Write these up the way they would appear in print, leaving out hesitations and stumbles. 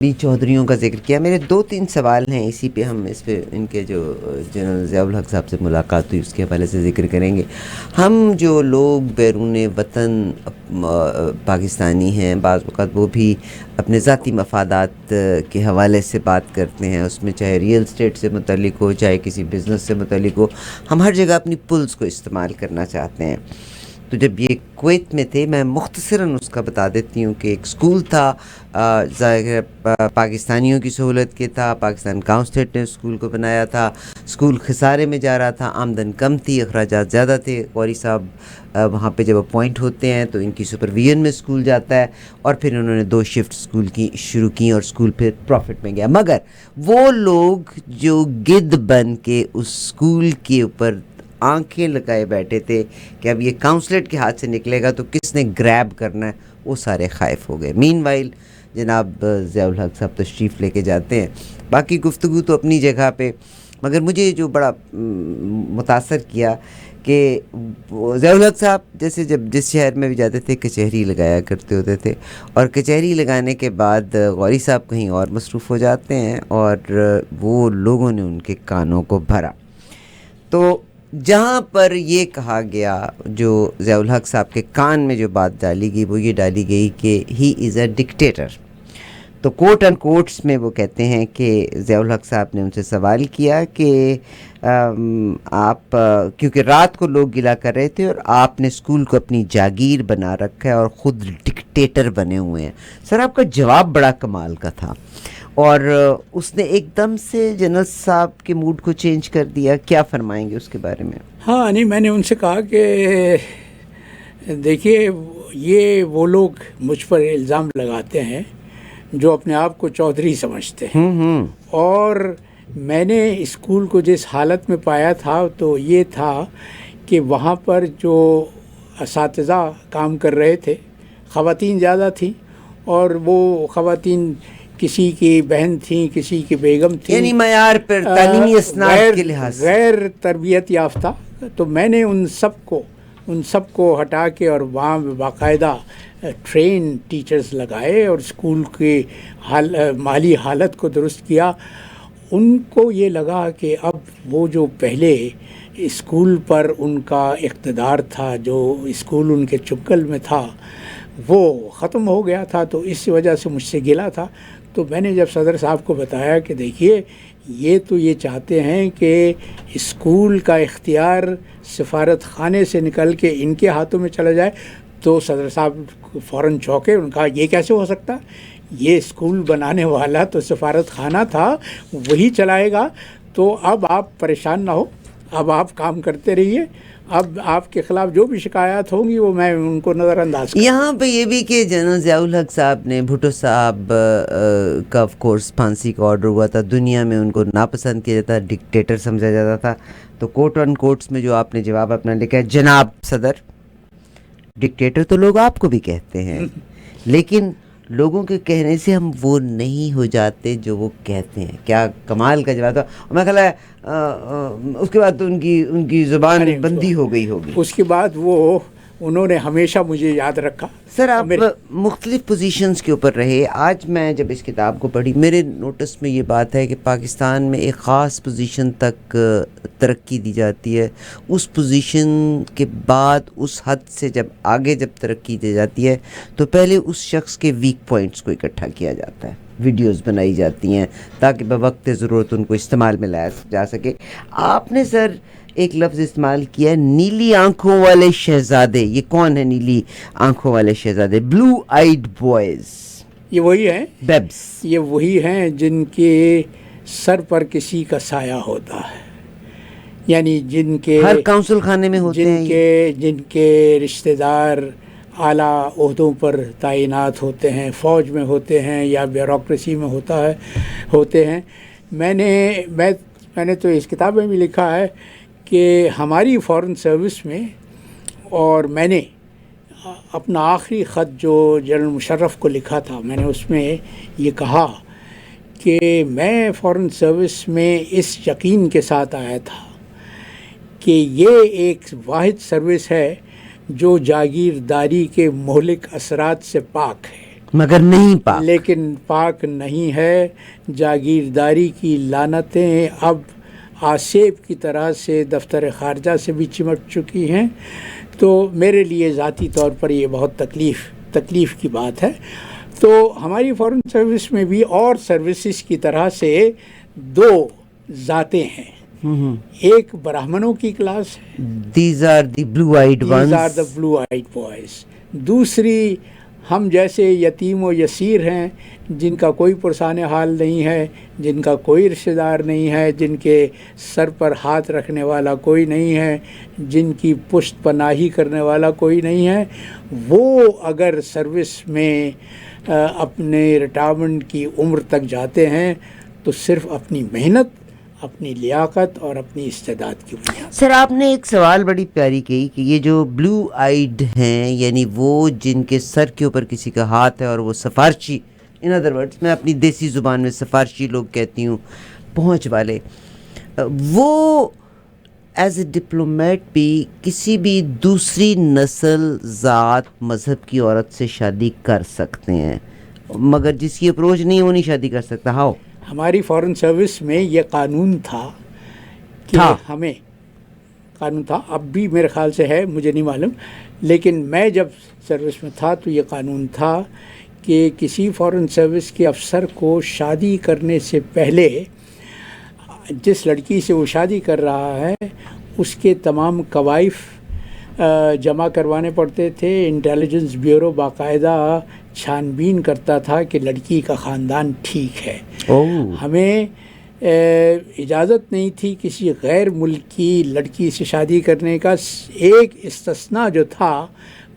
بھی چودھریوں کا ذکر کیا. میرے 2-3 سوال ہیں اسی پہ، ہم اس پہ ان کے جو جنرل ضیاء الحق صاحب سے ملاقات ہوئی اس کے حوالے سے ذکر کریں گے. ہم جو لوگ بیرون وطن پاکستانی ہیں، بعض اوقات وہ بھی اپنے ذاتی مفادات کے حوالے سے بات کرتے ہیں، اس میں چاہے ریئل اسٹیٹ سے متعلق ہو، چاہے کسی بزنس سے متعلق ہو، ہم ہر جگہ اپنی پلز کو استعمال کرنا چاہتے ہیں. تو جب یہ کویت میں تھے، میں مختصراً اس کا بتا دیتی ہوں کہ ایک اسکول تھا، ظاہر پاکستانیوں کی سہولت کے تھا، پاکستان کاؤنسلیٹ نے اسکول کو بنایا تھا. اسکول خسارے میں جا رہا تھا، آمدن کم تھی، اخراجات زیادہ تھے. قوری صاحب وہاں پہ جب اپوائنٹ ہوتے ہیں تو ان کی سپرویژن میں اسکول جاتا ہے، اور پھر انہوں نے 2 شفٹ اسکول کی شروع کی اور اسکول پھر پروفٹ میں گیا. مگر وہ لوگ جو گدھ بن کے اس اسکول کے اوپر آنکھیں لگائے بیٹھے تھے کہ اب یہ کاؤنسلیٹ کے ہاتھ سے نکلے گا تو کس نے گریب کرنا ہے، وہ سارے خائف ہو گئے. مین وائل جناب ضیاء الحق صاحب تشریف لے کے جاتے ہیں. باقی گفتگو تو اپنی جگہ پہ، مگر مجھے جو بڑا متاثر کیا کہ ضیاء الحق صاحب جیسے جب جس شہر میں بھی جاتے تھے کچہری لگایا کرتے ہوتے تھے، اور کچہری لگانے کے بعد غوری صاحب کہیں اور مصروف ہو جاتے ہیں اور وہ لوگوں نے ان کے کانوں کو بھرا. تو جہاں پر یہ کہا گیا، جو ضیاء الحق صاحب کے کان میں جو بات ڈالی گئی وہ یہ ڈالی گئی کہ ہی از اے ڈکٹیٹر. تو کوٹ اینڈ کوٹس میں وہ کہتے ہیں کہ ضیاء الحق صاحب نے ان سے سوال کیا کہ آپ کیونکہ رات کو لوگ گلا کر رہے تھے اور آپ نے اسکول کو اپنی جاگیر بنا رکھا ہے اور خود ڈکٹیٹر بنے ہوئے ہیں. سر آپ کا جواب بڑا کمال کا تھا، اور اس نے ایک دم سے جنرل صاحب کے موڈ کو چینج کر دیا. کیا فرمائیں گے اس کے بارے میں؟ ہاں نہیں، میں نے ان سے کہا کہ دیکھیے، یہ وہ لوگ مجھ پر الزام لگاتے ہیں جو اپنے آپ کو چودھری سمجھتے ہیں، اور میں نے اسکول کو جس حالت میں پایا تھا تو یہ تھا کہ وہاں پر جو اساتذہ کام کر رہے تھے خواتین زیادہ تھیں، اور وہ خواتین کسی کی بہن تھیں، کسی کی بیگم تھیں، یعنی معیار پر تعلیمی اسناد کے لحاظ سے غیر تربیت یافتہ. تو میں نے ان سب کو ہٹا کے اور وہاں باقاعدہ ٹرین ٹیچرز لگائے اور اسکول کی مالی حالت کو درست کیا. ان کو یہ لگا کہ اب وہ جو پہلے اسکول پر ان کا اقتدار تھا، جو اسکول ان کے چنگل میں تھا، وہ ختم ہو گیا تھا. تو اس وجہ سے مجھ سے گلا تھا. تو میں نے جب صدر صاحب کو بتایا کہ دیکھیے، یہ تو یہ چاہتے ہیں کہ اسکول کا اختیار سفارت خانے سے نکل کے ان کے ہاتھوں میں چلا جائے، تو صدر صاحب فوراً چونکے. ان کا یہ کیسے ہو سکتا؟ یہ اسکول بنانے والا تو سفارت خانہ تھا، وہی چلائے گا. تو اب آپ پریشان نہ ہو، اب آپ کام کرتے رہیے. اب آپ کے خلاف جو بھی شکایات ہوں گی وہ میں ان کو نظر انداز کروں. یہاں پہ یہ بھی کہ جنرل ضیاء الحق صاحب نے، بھٹو صاحب کا آف کورس پھانسی کا آرڈر ہوا تھا، دنیا میں ان کو ناپسند کیا جاتا، ڈکٹیٹر سمجھا جاتا تھا. تو کوٹ اینڈ کوٹس میں جو آپ نے جواب اپنا لکھا ہے، جناب صدر، ڈکٹیٹر تو لوگ آپ کو بھی کہتے ہیں، لیکن لوگوں کے کہنے سے ہم وہ نہیں ہو جاتے جو وہ کہتے ہیں. کیا کمال کا جواب تھا. میں خیال ہے اس کے بعد تو ان کی زبان بندی ہو گئی ہوگی. اس کے بعد انہوں نے ہمیشہ مجھے یاد رکھا. سر آپ مختلف پوزیشنز کے اوپر رہے. آج میں جب اس کتاب کو پڑھی، میرے نوٹس میں یہ بات ہے کہ پاکستان میں ایک خاص پوزیشن تک ترقی دی جاتی ہے، اس پوزیشن کے بعد اس حد سے جب آگے ترقی دی جاتی ہے تو پہلے اس شخص کے ویک پوائنٹس کو اکٹھا کیا جاتا ہے، ویڈیوز بنائی جاتی ہیں تاکہ بوقت ضرورت ان کو استعمال میں لایا جا سکے. آپ نے سر ایک لفظ استعمال کیا ہے، نیلی آنکھوں والے شہزادے. یہ کون ہے نیلی آنکھوں والے شہزادے؟ بلو آئیڈ بوائز. یہ وہی ہیں بیبس. یہ وہی ہیں جن کے سر پر کسی کا سایہ ہوتا ہے، یعنی جن کے ہر کونسل خانے میں ہوتے ہیں، جن کے رشتہ دار اعلیٰ عہدوں پر تعینات ہوتے ہیں، فوج میں ہوتے ہیں یا بیوروکریسی میں ہوتے ہیں. میں نے تو اس کتاب میں بھی لکھا ہے کہ ہماری فورن سروس میں، اور میں نے اپنا آخری خط جو جنرل مشرف کو لکھا تھا، میں نے اس میں یہ کہا کہ میں فورن سروس میں اس یقین کے ساتھ آیا تھا کہ یہ ایک واحد سروس ہے جو جاگیرداری کے مہلک اثرات سے پاک ہے. مگر نہیں پاک. لیکن پاک نہیں ہے. جاگیرداری کی لعنتیں اب آسیب کی طرح سے دفتر خارجہ سے بھی چمٹ چکی ہیں. تو میرے لیے ذاتی طور پر یہ بہت تکلیف کی بات ہے. تو ہماری فارن سروس میں بھی اور سروسز کی طرح سے دو ذاتیں ہیں. ایک برہمنوں کی کلاس ہے, These are the blue-eyed ones. These are the blue-eyed boys. دوسری ہم جیسے یتیم و یسیر ہیں, جن کا کوئی پرسان حال نہیں ہے, جن کا کوئی رشتہ دار نہیں ہے, جن کے سر پر ہاتھ رکھنے والا کوئی نہیں ہے, جن کی پشت پناہی کرنے والا کوئی نہیں ہے. وہ اگر سروس میں اپنے ریٹائرمنٹ کی عمر تک جاتے ہیں تو صرف اپنی محنت, اپنی لیاقت اور اپنی استعداد کی بنیاد. سر آپ نے ایک سوال بڑی پیاری کہی کہ یہ جو بلو آئیڈ ہیں, یعنی وہ جن کے سر کے اوپر کسی کا ہاتھ ہے اور وہ سفارشی, ان ادر ورڈز میں اپنی دیسی زبان میں سفارشی لوگ کہتی ہوں, پہنچ والے, وہ ایز اے ڈپلومیٹ بھی کسی بھی دوسری نسل, ذات, مذہب کی عورت سے شادی کر سکتے ہیں, مگر جس کی اپروچ نہیں وہ نہیں شادی کر سکتا. ہاؤ؟ ہماری فارن سروس میں یہ قانون تھا کہ ہمیں قانون تھا, اب بھی میرے خیال سے ہے, مجھے نہیں معلوم, لیکن میں جب سروس میں تھا تو یہ قانون تھا کہ کسی فارن سروس کے افسر کو شادی کرنے سے پہلے جس لڑکی سے وہ شادی کر رہا ہے اس کے تمام کوائف جمع کروانے پڑتے تھے. انٹیلیجنس بیورو باقاعدہ چھان بین کرتا تھا کہ لڑکی کا خاندان ٹھیک ہے. ہمیں اجازت نہیں تھی کسی غیر ملکی لڑکی سے شادی کرنے کا. ایک استثناء جو تھا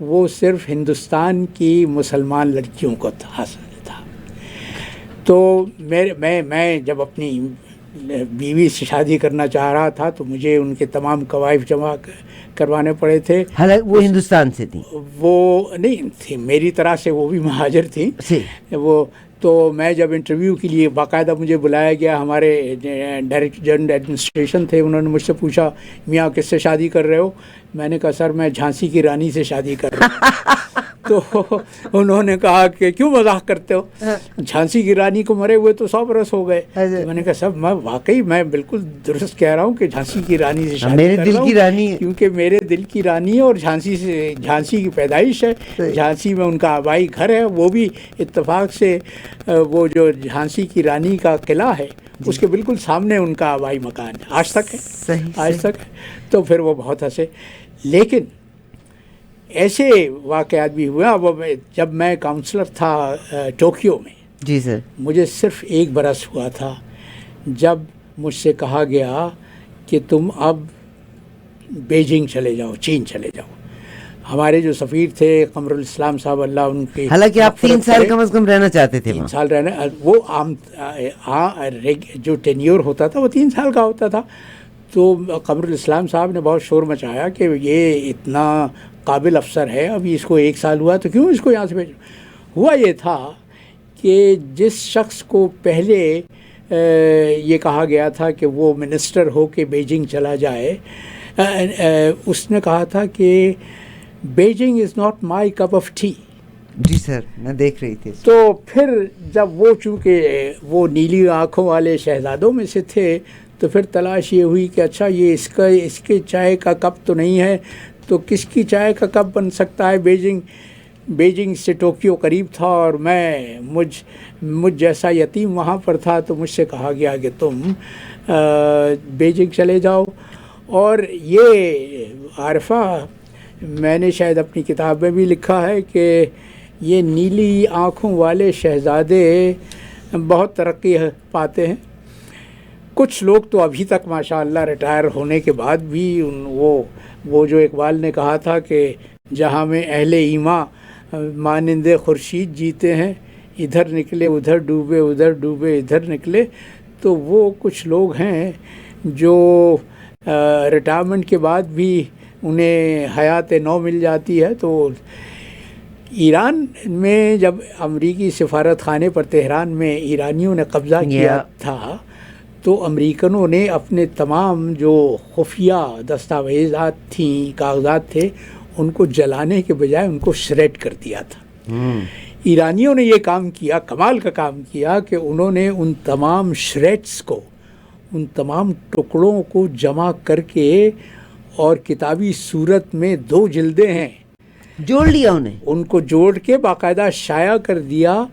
وہ صرف ہندوستان کی مسلمان لڑکیوں کو حاصل تھا. تو میں جب اپنی بیوی سے شادی کرنا چاہ رہا تھا تو مجھے ان کے تمام کوائف جمع کروانے پڑے تھے. حالانکہ وہ ہندوستان سے تھیں؟ وہ نہیں تھی, میری طرح سے وہ بھی مہاجر تھیں. وہ تو میں جب انٹرویو کے لیے باقاعدہ مجھے بلایا گیا, ہمارے ڈائریکٹر جنرل ایڈمنسٹریشن تھے, انہوں نے مجھ سے پوچھا میاں کس سے شادی کر رہے ہو؟ میں نے کہا سر میں جھانسی کی رانی سے شادی کر رہا ہوں. تو انہوں نے کہا کہ کیوں مذاق کرتے ہو, جھانسی کی رانی کو مرے ہوئے تو 100 برس ہو گئے. میں نے کہا سر میں بالکل درست کہہ رہا ہوں کہ جھانسی کی رانی سے شادی کر رہا ہوں, کیونکہ میرے دل کی رانی ہے اور جھانسی کی پیدائش ہے, جھانسی میں ان کا آبائی گھر ہے. وہ بھی اتفاق سے وہ جو جھانسی کی رانی کا قلعہ ہے اس کے بالکل سامنے ان کا آبائی مکان ہے, آج تک ہے, آج تک ہے. تو پھر وہ بہت ہنسے. لیکن ایسے واقعات بھی ہوئے. اب جب میں کاؤنسلر تھا ٹوکیو میں, جی سر, مجھے صرف 1 برس ہوا تھا جب مجھ سے کہا گیا کہ تم اب بیجنگ چلے جاؤ, چین چلے جاؤ. ہمارے جو سفیر تھے قمر الاسلام صاحب, اللہ ان کے, حالانکہ آپ 3 سال کم از کم رہنا چاہتے تھے, 3 سال رہنا, وہ عام جو ٹینیور ہوتا تھا وہ 3 سال کا ہوتا تھا. تو قمر الاسلام صاحب نے بہت شور مچایا کہ یہ اتنا قابل افسر ہے, ابھی اس کو 1 سال ہوا تو کیوں اس کو یہاں سے بھیجو. ہوا یہ تھا کہ جس شخص کو پہلے یہ کہا گیا تھا کہ وہ منسٹر ہو کے بیجنگ چلا جائے, اس نے کہا تھا کہ Beijing is not my cup of tea. جی سر, میں دیکھ رہی تھی. تو پھر جب وہ چونکہ وہ نیلی آنکھوں والے شہزادوں میں سے تھے تو پھر تلاش یہ ہوئی کہ اچھا یہ اس کے چائے کا کپ تو نہیں ہے, تو کس کی چائے کا کپ بن سکتا ہے. بیجنگ سے ٹوکیو قریب تھا اور مجھ جیسا یتیم وہاں پر تھا, تو مجھ سے کہا گیا کہ تم بیجنگ چلے جاؤ. اور یہ عارفہ, میں نے شاید اپنی کتاب میں بھی لکھا ہے کہ یہ نیلی آنکھوں والے شہزادے بہت ترقی پاتے ہیں. کچھ لوگ تو ابھی تک ماشاءاللہ ریٹائر ہونے کے بعد بھی وہ جو اقبال نے کہا تھا کہ جہاں میں اہل ایماں مانند خورشید جیتے ہیں, ادھر نکلے ادھر ڈوبے, ادھر ڈوبے ادھر نکلے. تو وہ کچھ لوگ ہیں جو ریٹائرمنٹ کے بعد بھی انہیں حیات نو مل جاتی ہے. تو ایران میں جب امریکی سفارت خانے پر تہران میں ایرانیوں نے قبضہ کیا تھا تو امریکنوں نے اپنے تمام جو خفیہ دستاویزات تھیں, کاغذات تھے, ان کو جلانے کے بجائے ان کو شریڈ کر دیا تھا. ایرانیوں نے یہ کام کیا، کمال کا کام کیا کہ انہوں نے ان تمام شریڈس کو، ان تمام ٹکڑوں کو جمع کر کے، اور کتابی صورت میں 2 جلدیں ہیں، جوڑ لیا انہیں، ان کو جوڑ کے باقاعدہ شائع کر دیا.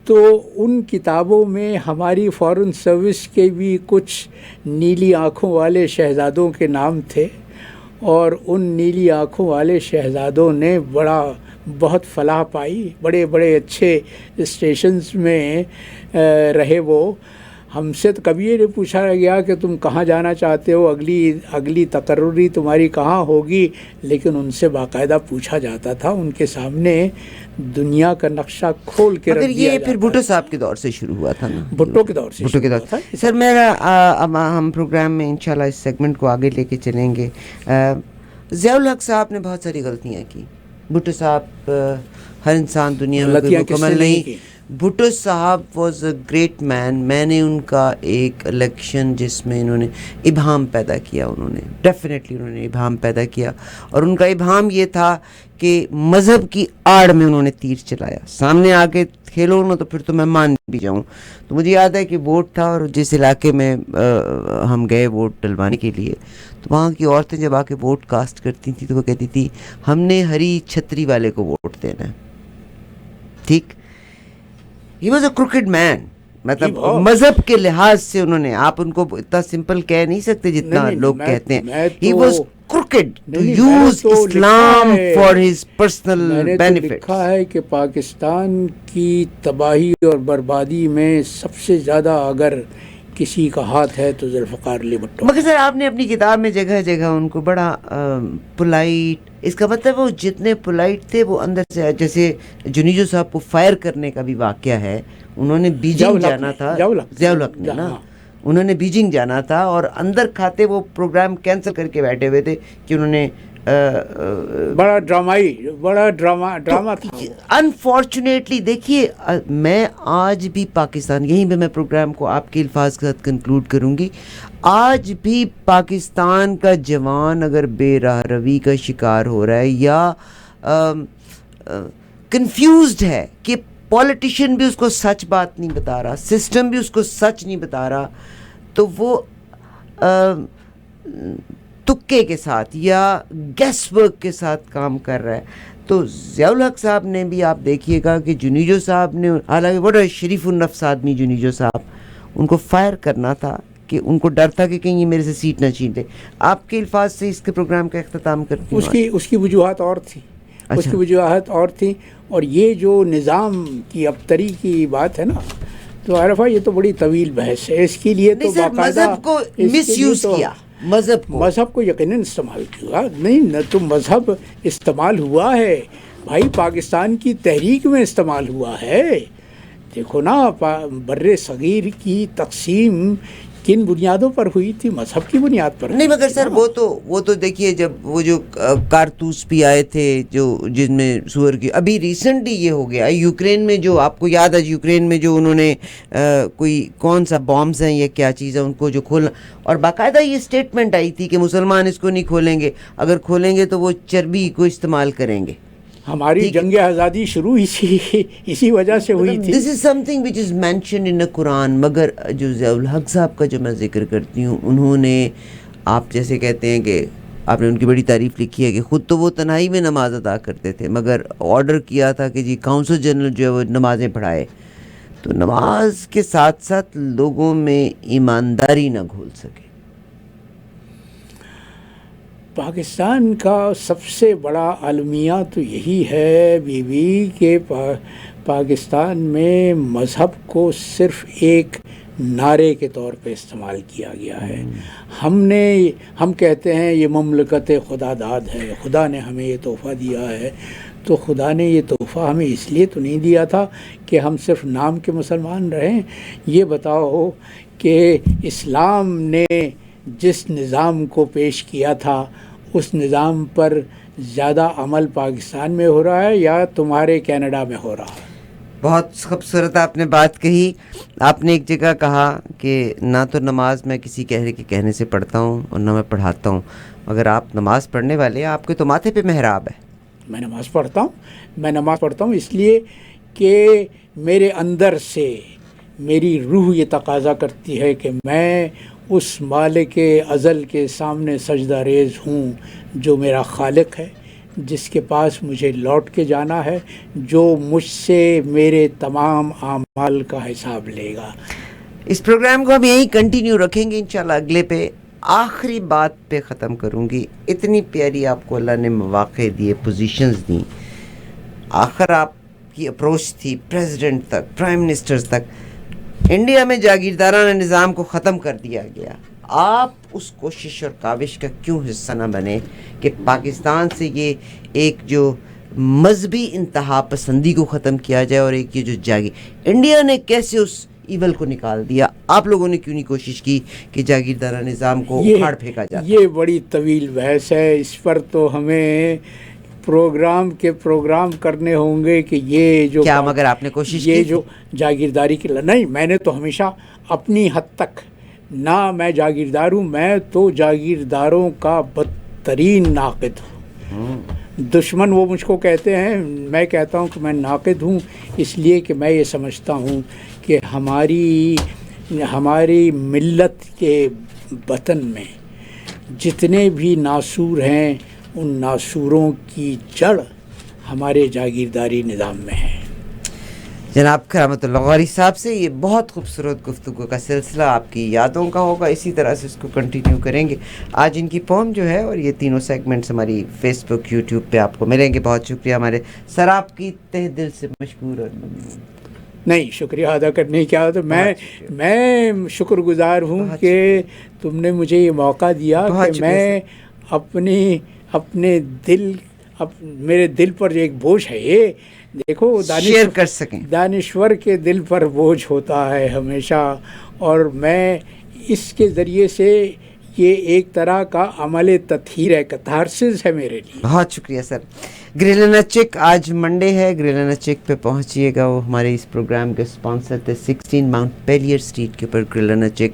تو ان کتابوں میں ہماری فارن سروس کے بھی کچھ نیلی آنکھوں والے شہزادوں کے نام تھے، اور ان نیلی آنکھوں والے شہزادوں نے بہت فلاح پائی، بڑے بڑے اچھے اسٹیشنز میں رہے. وہ ہم سے تو کبھی یہ نہیں پوچھا گیا کہ تم کہاں جانا چاہتے ہو، اگلی تقرری تمہاری کہاں ہوگی، لیکن ان سے باقاعدہ پوچھا جاتا تھا، ان کے سامنے دنیا کا نقشہ کھول کے رکھ دیا مگر یہ جاتا پھر بھٹو صاحب کے دور سے شروع ہوا تھا نا، بھٹو کے دور سے بھٹو کے دور تھا. سر. ہم پروگرام میں انشاءاللہ اس سیگمنٹ کو آگے لے کے چلیں گے. ضیاء الحق صاحب نے بہت ساری غلطیاں کی. بھٹو صاحب، ہر انسان دنیا میں کوئی مکمل نہیں. بھٹو صاحب واز اے گریٹ مین. میں نے ان کا ایک الیکشن جس میں انہوں نے ابہام پیدا کیا، ڈیفینیٹلی انہوں نے ابہام پیدا کیا، اور ان کا ابہام یہ تھا کہ مذہب کی آڑ میں انہوں نے تیر چلایا. سامنے آ کے کھیلو نا تو پھر تو میں مان بھی جاؤں. تو مجھے یاد ہے کہ ووٹ تھا، اور جس علاقے میں ہم گئے ووٹ ڈلوانے کے لیے، تو وہاں کی عورتیں جب آ کے ووٹ کاسٹ کرتی تھیں تو وہ کہتی تھی ہم نے ہری چھتری والے کو ووٹ دینا ہے. ٹھیک، ہی واز اے کروکڈ مین. مطلب مذہب کے لحاظ سے انہوں نے، آپ ان کو اتنا سمپل کہہ نہیں سکتے جتنا لوگ کہتے ہیں. He was crooked to use Islam for his personal benefit. لکھا ہے کہ پاکستان کی تباہی اور بربادی میں سب سے زیادہ اگر کسی کا ہاتھ ہے تو ذوالفقار علی بھٹو. مگر سر آپ نے اپنی کتاب میں جگہ جگہ ان کو بڑا پولائٹ، اس کا مطلب وہ جتنے پولائٹ تھے وہ اندر سے، جیسے جنیجو صاحب کو فائر کرنے کا بھی واقعہ ہے. انہوں نے بیجنگ جانا تھا، ضیاء الحق نے نا، انہوں نے بیجنگ جانا تھا، اور اندر کھاتے وہ پروگرام کینسل کر کے بیٹھے ہوئے تھے کہ انہوں نے بڑا ڈرامہ تھا. انفارچونیٹلی دیکھیے، میں آج بھی پاکستان، یہیں پہ میں پروگرام کو آپ کے الفاظ کے ساتھ کنکلوڈ کروں گی، آج بھی پاکستان کا جوان اگر بے راہ روی کا شکار ہو رہا ہے یا کنفیوزڈ ہے کہ پولیٹیشین بھی اس کو سچ بات نہیں بتا رہا، سسٹم بھی اس کو سچ نہیں بتا رہا، تو وہ تکے کے ساتھ یا گیس ورک کے ساتھ کام کر رہا ہے. تو ضیاء الحق صاحب نے بھی آپ دیکھیے گا کہ جنیجو صاحب نے، حالانکہ بڑا شریف النفس آدمی جنیجو صاحب، ان کو فائر کرنا تھا کہ ان کو ڈر تھا کہ کہیں یہ میرے سے سیٹ نہ چھین لے. آپ کے الفاظ سے اس کے پروگرام کا اختتام کرتی ہوں. اس کی وجوہات اور تھی، اس کی وجوہات اور تھیں. اور یہ جو نظام کی ابتری کی بات ہے نا، تو عارفہ یہ تو بڑی طویل بحث ہے. اس کے لیے تو مذہب کو مس یوز کیا، مذہب کو یقیناً استعمال کیا. نہیں نہ تو مذہب استعمال ہوا ہے بھائی، پاکستان کی تحریک میں استعمال ہوا ہے. دیکھو نا، بر صغیر کی تقسیم کن بنیادوں پر ہوئی تھی؟ مذہب کی بنیاد پر. نہیں مگر سر وہ تو دیکھیے، جب وہ جو کارتوس بھی آئے تھے جو جن میں سور کی، ابھی ریسنٹلی یہ ہو گیا یوکرین میں، جو آپ کو یاد ہے یوکرین میں جو انہوں نے کوئی کون سا بامز ہیں یا کیا چیز ہے ان کو جو کھولنا، اور باقاعدہ یہ اسٹیٹمنٹ آئی تھی کہ مسلمان اس کو نہیں کھولیں گے، اگر کھولیں گے تو وہ چربی کو استعمال کریں گے. ہماری جنگ آزادی شروع اسی وجہ سے ہوئی تھی. This is something which is mentioned in Quran. مگر جو ضیاء الحق صاحب کا جو میں ذکر کرتی ہوں، انہوں نے، آپ جیسے کہتے ہیں کہ آپ نے ان کی بڑی تعریف لکھی ہے کہ خود تو وہ تنہائی میں نماز ادا کرتے تھے، مگر آرڈر کیا تھا کہ جی کونسل جنرل جو ہے وہ نمازیں پڑھائے. تو نماز کے ساتھ ساتھ لوگوں میں ایمانداری نہ گھول سکے. پاکستان کا سب سے بڑا المیہ تو یہی ہے بیوی کہ پاکستان میں مذہب کو صرف ایک نعرے کے طور پہ استعمال کیا گیا ہے. ہم کہتے ہیں یہ مملکت خدا داد ہے، خدا نے ہمیں یہ تحفہ دیا ہے. تو خدا نے یہ تحفہ ہمیں اس لیے تو نہیں دیا تھا کہ ہم صرف نام کے مسلمان رہیں. یہ بتاؤ کہ اسلام نے جس نظام کو پیش کیا تھا اس نظام پر زیادہ عمل پاکستان میں ہو رہا ہے یا تمہارے کینیڈا میں ہو رہا ہے؟ بہت خوبصورت آپ نے بات کہی. آپ نے ایک جگہ کہا کہ نہ تو نماز میں کسی کے کہنے سے پڑھتا ہوں اور نہ میں پڑھاتا ہوں، مگر آپ نماز پڑھنے والے ہیں، آپ کے تو ماتھے پہ محراب ہے. میں نماز پڑھتا ہوں اس لیے کہ میرے اندر سے میری روح یہ تقاضا کرتی ہے کہ میں اس مالک ازل کے سامنے سجدہ ریز ہوں جو میرا خالق ہے، جس کے پاس مجھے لوٹ کے جانا ہے، جو مجھ سے میرے تمام اعمال کا حساب لے گا۔ اس پروگرام کو ہم یہیں کنٹینیو رکھیں گے انشاءاللہ۔ اگلے پہ آخری بات پہ ختم کروں گی، اتنی پیاری آپ کو اللہ نے مواقع دیے، پوزیشنز دیں، آخر آپ کی اپروچ تھی پریزیڈنٹ تک، پرائم منسٹرز تک، انڈیا میں جاگیردارانہ نظام کو ختم کر دیا گیا، آپ اس کوشش اور کاوش کا کیوں حصہ نہ بنے کہ پاکستان سے یہ ایک جو مذہبی انتہا پسندی کو ختم کیا جائے، اور ایک یہ جو انڈیا نے کیسے اس ایول کو نکال دیا، آپ لوگوں نے کیوں نہیں کوشش کی کہ جاگیردارانہ نظام کو اکھاڑ پھینکا جاتا؟ یہ بڑی طویل بحث ہے، اس پر تو ہمیں پروگرام کرنے ہوں گے کہ یہ جو کیا مگر آپ نے کوشش یہ کی؟ جو جاگیرداری کی نہیں، میں نے تو ہمیشہ اپنی حد تک، نہ میں جاگیردار ہوں، میں تو جاگیرداروں کا بدترین ناقد ہوں۔ دشمن وہ مجھ کو کہتے ہیں، میں کہتا ہوں کہ میں ناقد ہوں، اس لیے کہ میں یہ سمجھتا ہوں کہ ہماری ملت کے وطن میں جتنے بھی ناسور ہیں، ان ناسوروں کی جڑ ہمارے جاگیرداری نظام میں ہے۔ جناب کرامت اللہ غوری صاحب سے یہ بہت خوبصورت گفتگو کا سلسلہ آپ کی یادوں کا ہوگا، اسی طرح سے اس کو کنٹینیو کریں گے۔ آج ان کی پوم جو ہے اور یہ تینوں سیگمنٹس ہماری فیس بک، یوٹیوب پہ آپ کو ملیں گے۔ بہت شکریہ ہمارے سر، آپ کی تہ دل سے مشکور اور ممنون۔ نہیں، شکریہ ادا کرنے کی عادت، میں شکر گزار ہوں کہ تم نے مجھے یہ موقع دیا کہ میں اپنے میرے دل پر جو ایک بوجھ ہے، یہ دیکھو شیئر کر سکیں، دانشور کے دل پر بوجھ ہوتا ہے ہمیشہ، اور میں اس کے ذریعے سے یہ ایک طرح کا عمل تطہیر ہے، کتھارسس ہے میرے لیے۔ بہت شکریہ سر۔ گریلنا چیک آج منڈے ہے، گریلنا چیک پہ پہنچیے گا، وہ ہمارے اس پروگرام کے اسپانسر تھے، 16 ماؤنٹ پیلیئر اسٹریٹ کے اوپر گریلنا چیک۔